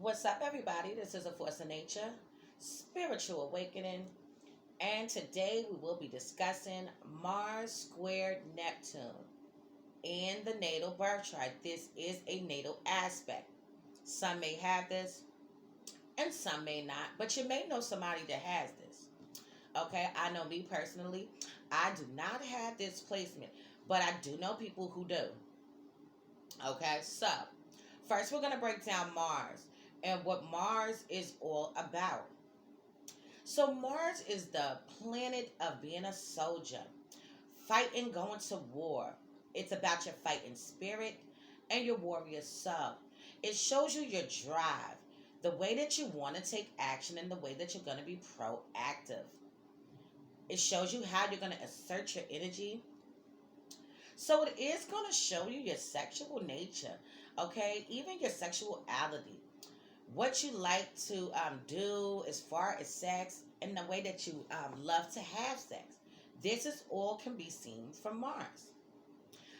What's up, everybody? This is A Force of Nature, Spiritual Awakening, and today we will be discussing Mars squared Neptune in the natal birth chart. This is a natal aspect. Some may have this and some may not, but you may know somebody that has this. Okay, I know me personally, I do not have this placement, but I do know people who do. Okay, so first we're going to break down Mars and what Mars is all about. So, Mars is the planet of being a soldier, fighting, going to war. It's about your fighting spirit and your warrior soul. It shows you your drive, the way that you want to take action, and the way that you're going to be proactive. It shows you how you're going to assert your energy. So it is going to show you your sexual nature, okay? Even your sexuality. What you like to do as far as sex and the way that you love to have sex. This is all can be seen from Mars.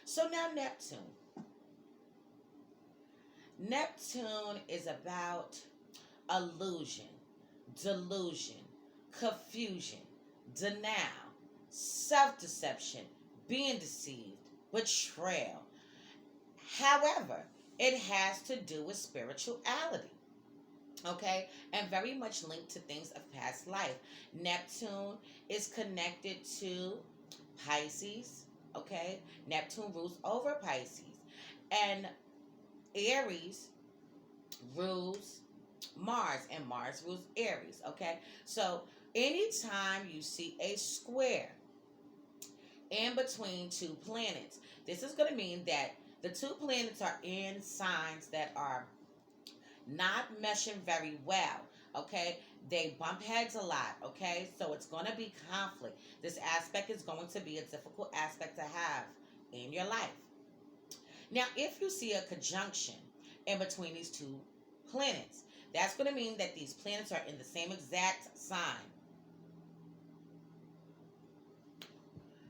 So now Neptune. Neptune is about illusion, delusion, confusion, denial, self-deception, being deceived, betrayal. However, it has to do with spirituality. Okay, and very much linked to things of past life. Neptune is connected to Pisces. Okay, Neptune rules over Pisces, and Aries rules Mars, and Mars rules Aries. Okay, so anytime you see a square in between two planets, this is going to mean that the two planets are in signs that are not meshing very well. Okay, they bump heads a lot. Okay, so it's going to be conflict. This aspect is going to be a difficult aspect to have in your life. Now, if you see a conjunction in between these two planets, that's going to mean that these planets are in the same exact sign.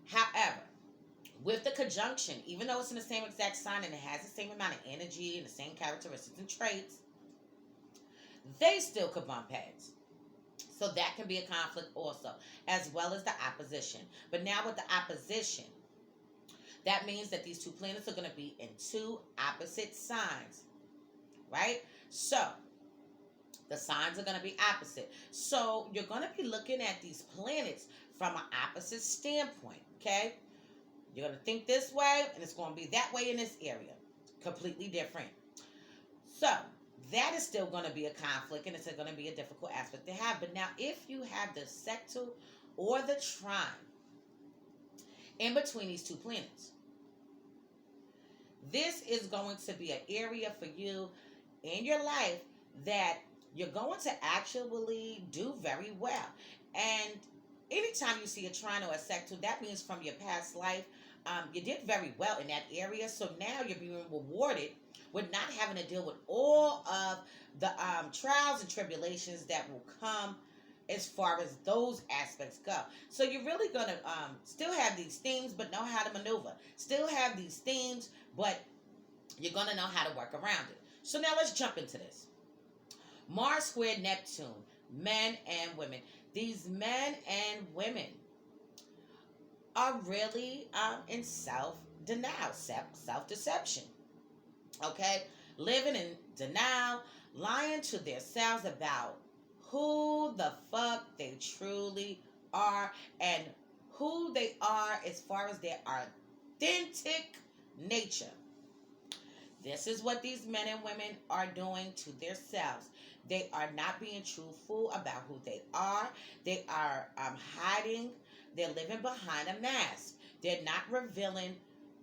However, with the conjunction, even though it's in the same exact sign and it has the same amount of energy and the same characteristics and traits, they still could bump heads. So that can be a conflict also, as well as the opposition. But now with the opposition, that means that these two planets are going to be in two opposite signs, right? So the signs are going to be opposite. So you're going to be looking at these planets from an opposite standpoint, okay? You're going to think this way, and it's going to be that way in this area. Completely different. So that is still going to be a conflict, and it's going to be a difficult aspect to have. But now, if you have the sextile or the trine in between these two planets, this is going to be an area for you in your life that you're going to actually do very well. And anytime you see a trine or a sextile, that means from your past life, you did very well in that area. So now you're being rewarded with not having to deal with all of the trials and tribulations that will come as far as those aspects go. So you're really going to still have these themes, but know how to maneuver. Still have these themes, but you're going to know how to work around it. So now let's jump into this. Mars squared Neptune, men and women. These men and women are really in self-denial, self-deception. Okay? Living in denial, lying to themselves about who the fuck they truly are and who they are as far as their authentic nature. This is what these men and women are doing to themselves. They are not being truthful about who they are. They are hiding. They're living behind a mask. They're not revealing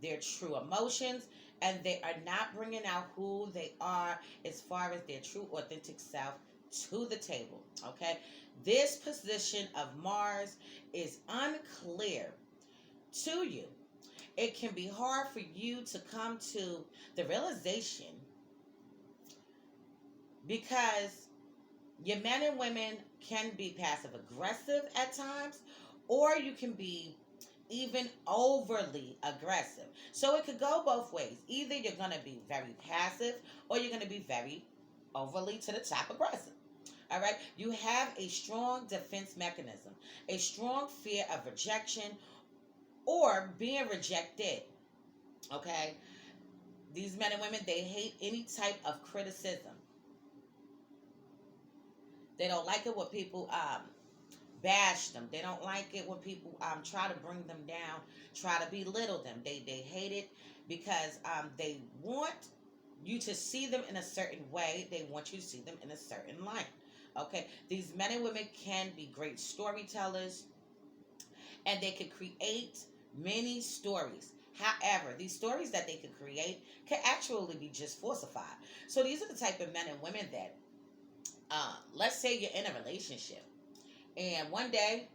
their true emotions, and they are not bringing out who they are as far as their true authentic self to the table. Okay? This position of Mars is unclear to you. It can be hard for you to come to the realization because your men and women can be passive aggressive at times, or you can be even overly aggressive. So it could go both ways. Either you're going to be very passive or you're going to be very overly to the top aggressive. All right. You have a strong defense mechanism, a strong fear of rejection or being rejected. Okay. These men and women, they hate any type of criticism. They don't like it when people bash them. They don't like it when people try to bring them down, try to belittle them. They hate it because they want you to see them in a certain way. They want you to see them in a certain light. Okay, these men and women can be great storytellers, and they can create many stories. However, these stories that they can create can actually be just falsified. So these are the type of men and women that, let's say you're in a relationship, and one day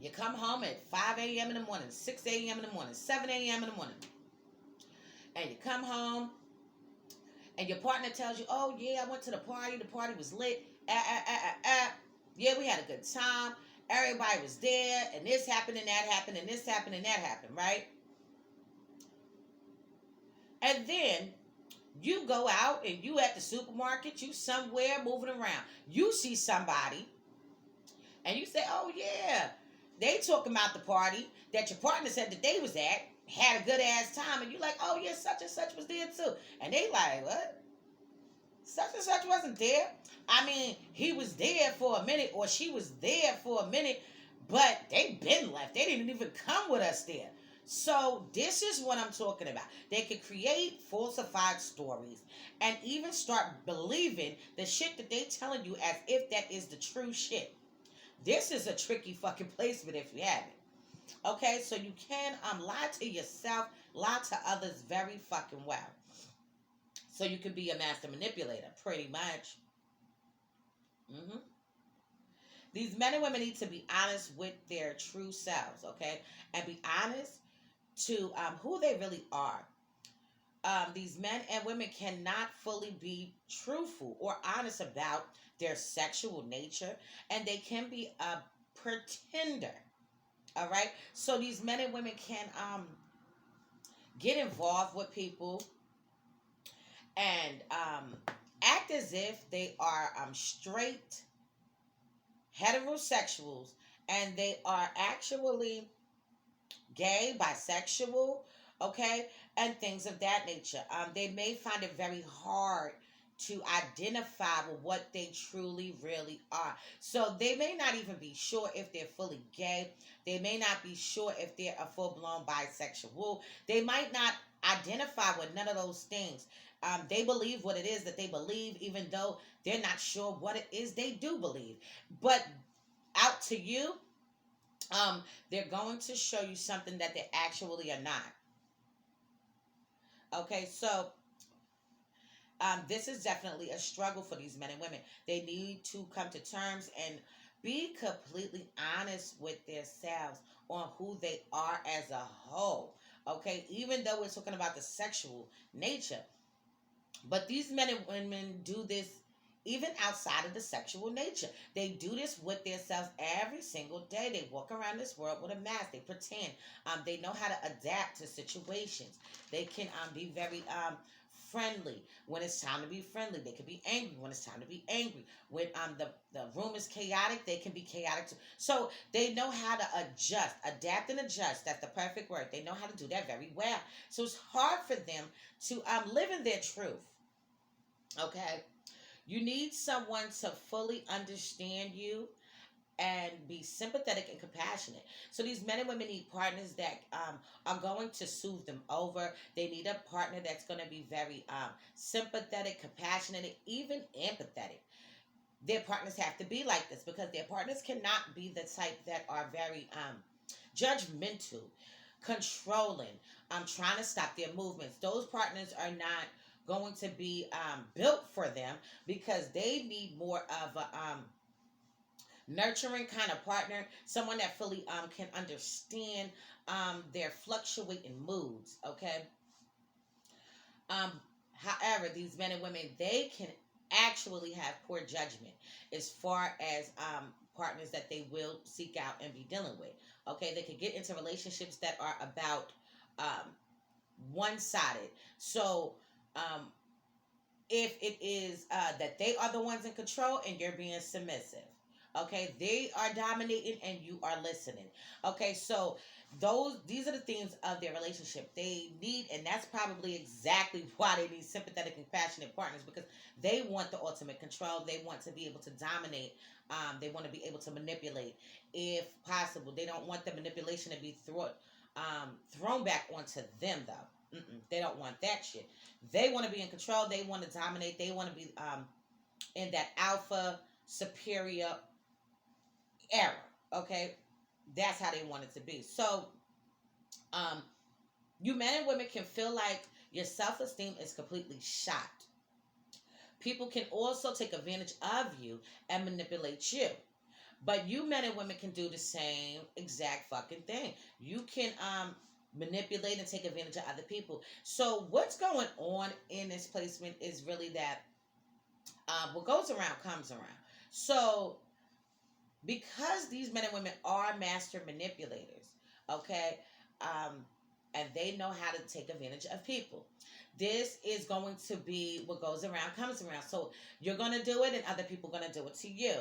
you come home at 5 a.m. in the morning, 6 a.m. in the morning, 7 a.m. in the morning, and you come home and your partner tells you, "Oh yeah, I went to the party. The party was lit. Yeah, we had a good time. Everybody was there, and this happened and that happened and this happened and that happened, right?" And then you go out and you at the supermarket, you somewhere moving around. You see somebody and you say, "Oh yeah, they talking about the party that your partner said that they was at, had a good ass time," and you like, "Oh yeah, such and such was there too," and they like, "What? Such and such wasn't there. I mean, he was there for a minute or she was there for a minute, but they been left. They didn't even come with us there." So this is what I'm talking about. They can create falsified stories and even start believing the shit that they telling you as if that is the true shit. This is a tricky fucking placement if you have it. Okay, so you can lie to yourself, lie to others very fucking well. So you can be a master manipulator, pretty much. hmm These men and women need to be honest with their true selves, okay, and be honest to who they really are. These men and women cannot fully be truthful or honest about their sexual nature, and they can be a pretender. All right, so these men and women can get involved with people and act as if they are straight heterosexuals, and they are actually gay, bisexual, okay, and things of that nature. They may find it very hard to identify with what they truly, really are. So they may not even be sure if they're fully gay. They may not be sure if they're a full blown bisexual. They might not identify with none of those things. They believe what it is that they believe, even though they're not sure what it is they do believe. But out to you, they're going to show you something that they actually are not. Okay, so this is definitely a struggle for these men and women. They need to come to terms and be completely honest with themselves on who they are as a whole. Okay, even though we're talking about the sexual nature, but these men and women do this even outside of the sexual nature. They do this with themselves every single day. They walk around this world with a mask. They pretend. They know how to adapt to situations. They can be very friendly when it's time to be friendly. They can be angry when it's time to be angry. When the room is chaotic, they can be chaotic too. So they know how to adjust, adapt and adjust. That's the perfect word. They know how to do that very well. So it's hard for them to live in their truth. Okay, you need someone to fully understand you and be sympathetic and compassionate. So these men and women need partners that are going to soothe them over. They need a partner that's going to be very sympathetic, compassionate, and even empathetic. Their partners have to be like this because their partners cannot be the type that are very judgmental, controlling, trying to stop their movements. Those partners are not going to be built for them because they need more of a nurturing kind of partner, someone that fully can understand their fluctuating moods. Okay. Um, However, these men and women, they can actually have poor judgment as far as partners that they will seek out and be dealing with. Okay, they can get into relationships that are about one sided. So, um, if it is that they are the ones in control and you're being submissive. Okay, they are dominating and you are listening. Okay, so these are the themes of their relationship. They need, and that's probably exactly why they need sympathetic and passionate partners, because they want the ultimate control. They want to be able to dominate. They want to be able to manipulate if possible. They don't want the manipulation to be thrown back onto them, though. They don't want that shit. They want to be in control. They want to dominate. They want to be in that alpha superior era. Okay, that's how they want it to be. So, um, you men and women can feel like your self esteem is completely shot. People can also take advantage of you and manipulate you. But you men and women can do the same exact fucking thing. You can manipulate and take advantage of other people. So what's going on in this placement is really that what goes around comes around. So because these men and women are master manipulators, okay, um, and they know how to take advantage of people. This is going to be what goes around comes around. So you're going to do it, and other people are going to do it to you.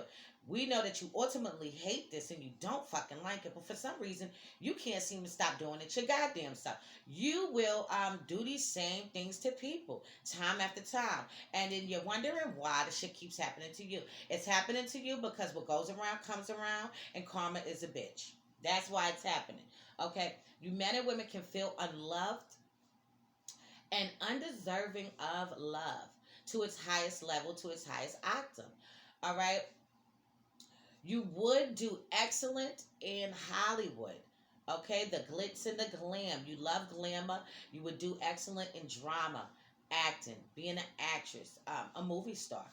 We know that you ultimately hate this and you don't fucking like it, but for some reason you can't seem to stop doing it your goddamn self. You will do these same things to people time after time, and then you're wondering why the shit keeps happening to you. It's happening to you because what goes around comes around, and karma is a bitch. That's why it's happening. Okay, you men and women can feel unloved and undeserving of love to its highest level, to its highest octave. All right, you would do excellent in Hollywood. Okay, the glitz and the glam. You love glamour. You would do excellent in drama, acting, being an actress, a movie star.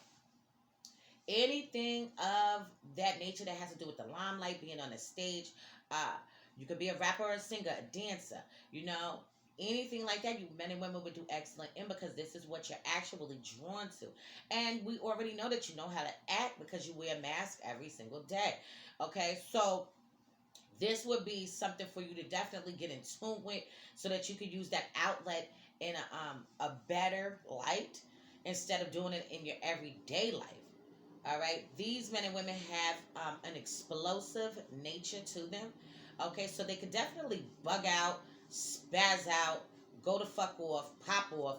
Anything of that nature that has to do with the limelight, being on a stage. Uh, you could be a rapper or a singer, a dancer, you know, anything like that. You men and women would do excellent in, because this is what you're actually drawn to. And we already know that you know how to act because you wear a mask every single day. Okay, so this would be something for you to definitely get in tune with, so that you could use that outlet in a better light instead of doing it in your everyday life. All right, these men and women have an explosive nature to them. Okay, so they could definitely bug out, spaz out, go the fuck off, pop off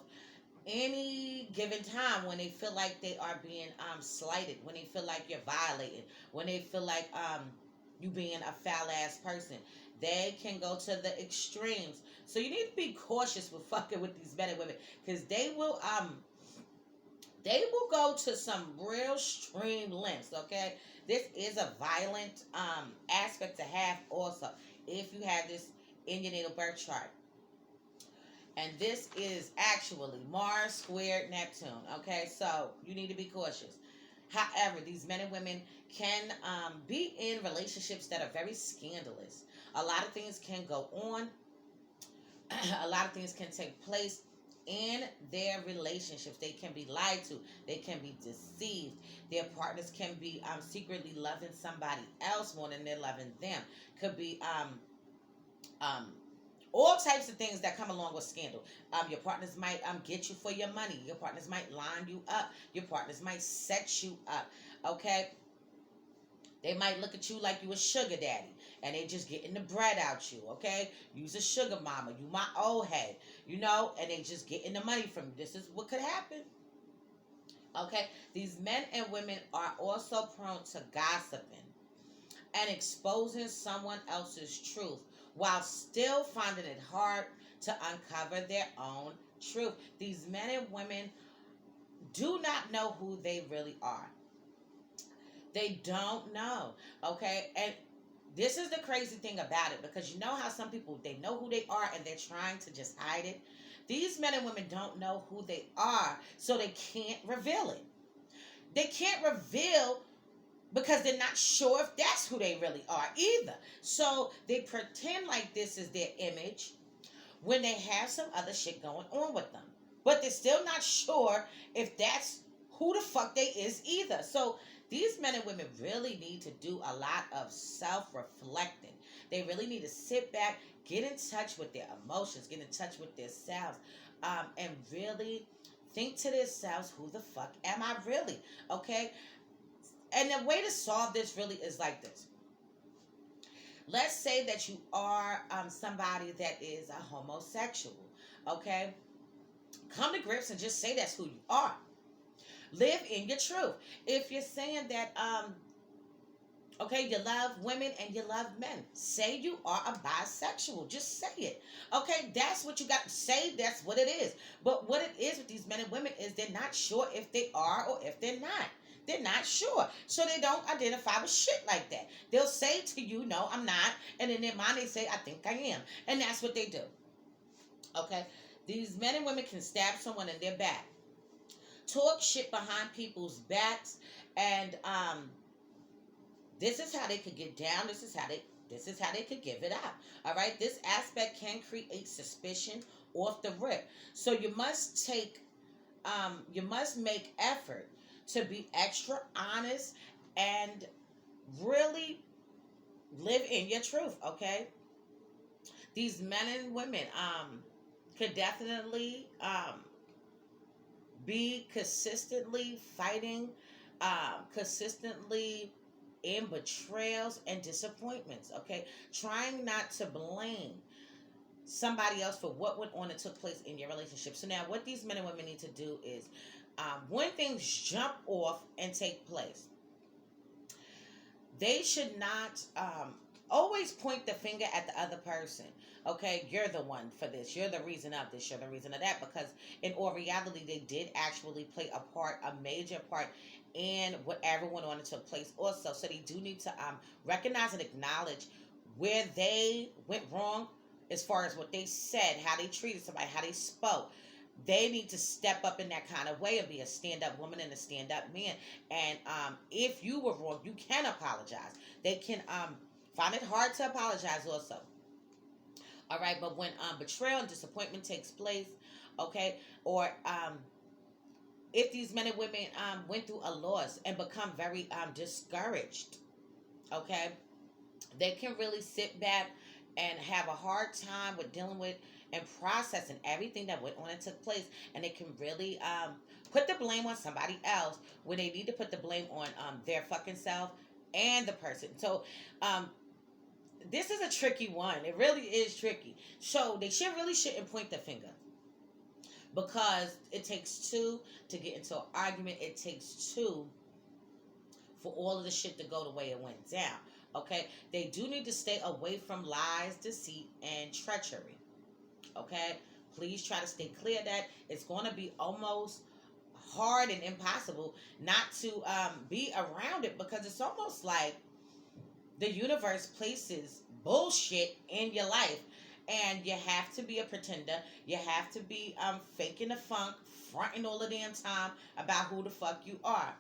any given time when they feel like they are being slighted, when they feel like you're violated, when they feel like you being a foul ass person. They can go to the extremes. So you need to be cautious with fucking with these men and women, because they will go to some real extreme lengths. Okay, this is a violent aspect to have also if you have this in your natal birth chart. And this is actually Mars squared Neptune. Okay, so you need to be cautious. However, these men and women can be in relationships that are very scandalous. A lot of things can go on. A lot of things can take place in their relationships. They can be lied to. They can be deceived. Their partners can be secretly loving somebody else more than they're loving them. Could be um, all types of things that come along with scandal. Your partners might get you for your money. Your partners might line you up. Your partners might set you up. Okay, they might look at you like you a sugar daddy, and they just getting the bread out you. Okay, you's a sugar mama. You my old head. You know, and they just getting the money from you. This is what could happen. Okay, these men and women are also prone to gossiping and exposing someone else's truth while still finding it hard to uncover their own truth. These men and women do not know who they really are. They don't know. Okay? And this is the crazy thing about it, because you know how some people, they know who they are and they're trying to just hide it. These men and women don't know who they are, so they can't reveal it. They can't reveal because they're not sure if that's who they really are either. So they pretend like this is their image when they have some other shit going on with them. But they're still not sure if that's who the fuck they is either. So these men and women really need to do a lot of self-reflecting. They really need to sit back, get in touch with their emotions, get in touch with themselves, and really think to themselves, who the fuck am I really? Okay? And the way to solve this really is like this. Let's say that you are somebody that is a homosexual. Okay? Come to grips and just say that's who you are. Live in your truth. If you're saying that okay, you love women and you love men. Say you are a bisexual. Just say it. Okay, that's what you got. Say that's what it is. But what it is with these men and women is they're not sure if they are or if they're not. They're not sure. So they don't identify with shit like that. They'll say to you, no, I'm not. And in their mind, they say, I think I am. And that's what they do. Okay? These men and women can stab someone in their back, talk shit behind people's backs, and this is how they could get down. This is how they could give it out. All right. This aspect can create suspicion off the rip. So you must make effort to be extra honest and really live in your truth. Okay. These men and women could definitely be consistently fighting, consistently in betrayals and disappointments. Okay, trying not to blame somebody else for what went on and took place in your relationship. So now, what these men and women need to do is, when things jump off and take place, they should not always point the finger at the other person. Okay, you're the one for this. You're the reason of this. You're the reason of that. Because in all reality, they did actually play a part, a major part in whatever went on and took place also. So they do need to recognize and acknowledge where they went wrong as far as what they said, how they treated somebody, how they spoke. They need to step up in that kind of way and be a stand-up woman and a stand-up man. And if you were wrong, you can apologize. They can find it hard to apologize also. All right, but when betrayal and disappointment takes place, okay, or if these men and women went through a loss and become very discouraged, okay, they can really sit back and have a hard time with dealing with and processing everything that went on and took place, and they can really put the blame on somebody else when they need to put the blame on their fucking self and the person. So this is a tricky one. It really is tricky. So they shouldn't point the finger, because it takes two to get into an argument. It takes two for all of the shit to go the way it went down. Okay? They do need to stay away from lies, deceit, and treachery. Okay? Please try to stay clear of that. It's going to be almost hard and impossible not to be around it, because it's almost like the universe places bullshit in your life, and you have to be a pretender. You have to be faking the funk, fronting all the damn time about who the fuck you are.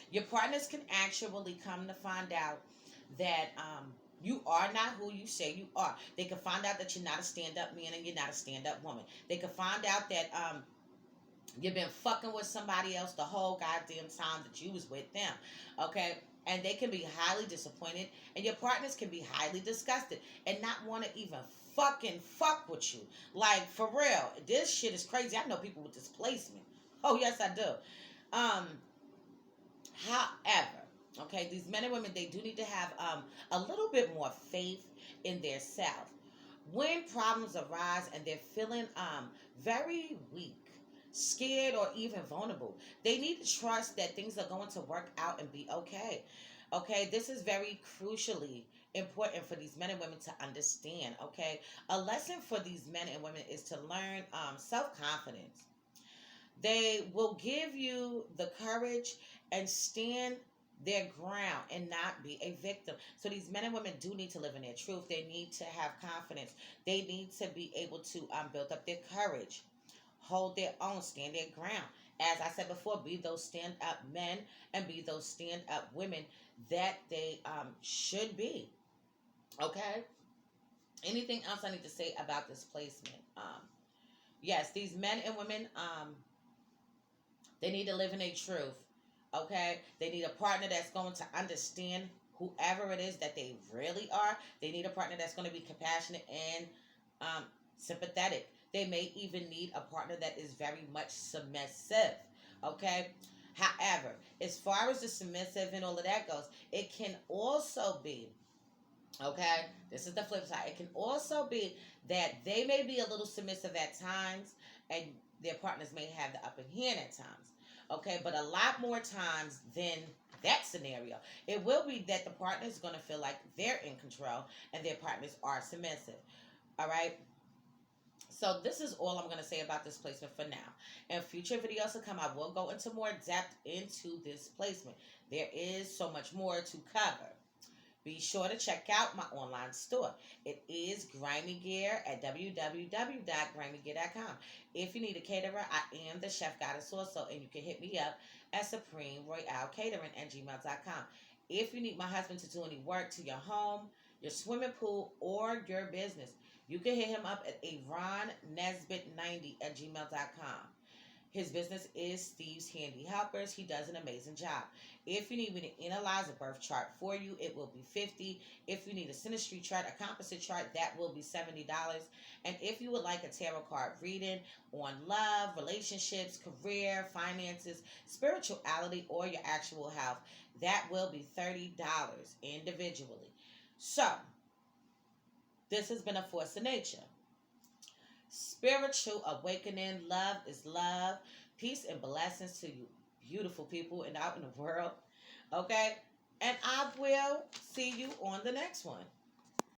Your partners can actually come to find out that you are not who you say you are. They can find out that you're not a stand-up man and you're not a stand-up woman. They can find out that you've been fucking with somebody else the whole goddamn time that you was with them. Okay? And they can be highly disappointed, and your partners can be highly disgusted and not want to even fucking fuck with you. Like, for real, this shit is crazy. I know people with displacement. Oh, yes, I do. However, okay, these men and women, they do need to have a little bit more faith in their self. When problems arise and they're feeling very weak, scared, or even vulnerable, they need to trust that things are going to work out and be okay. Okay, this is very crucially important for these men and women to understand. Okay, a lesson for these men and women is to learn self-confidence. They will give you the courage and stand their ground and not be a victim. So these men and women do need to live in their truth. They need to have confidence. They need to be able to build up their courage, hold their own, stand their ground. As I said before, be those stand-up men and be those stand-up women that they should be. Okay? Anything else I need to say about this placement? Yes, these men and women, they need to live in their truth. Okay? They need a partner that's going to understand whoever it is that they really are. They need a partner that's going to be compassionate and sympathetic. They may even need a partner that is very much submissive. Okay? However, as far as the submissive and all of that goes, it can also be, okay, this is the flip side. It can also be that they may be a little submissive at times and their partners may have the upper hand at times. Okay, but a lot more times than that scenario, it will be that the partner is going to feel like they're in control and their partners are submissive. All right. So this is all I'm going to say about this placement for now. In future videos to come, I will go into more depth into this placement. There is so much more to cover. Be sure to check out my online store. It is Grimy Gear at www.grimygear.com. If you need a caterer, I am the chef goddess also, and you can hit me up at supremeroyalcatering@gmail.com. If you need my husband to do any work to your home, your swimming pool, or your business, you can hit him up at aronnesbitt90@gmail.com. His business is Steve's Handy Helpers. He does an amazing job. If you need me to analyze a birth chart for you, it will be $50. If you need a synastry chart, a composite chart, that will be $70. And if you would like a tarot card reading on love, relationships, career, finances, spirituality, or your actual health, that will be $30 individually. So, this has been a force of nature. Spiritual awakening. Love is love. Peace and blessings to you, beautiful people and out in the world. Okay? And I will see you on the next one.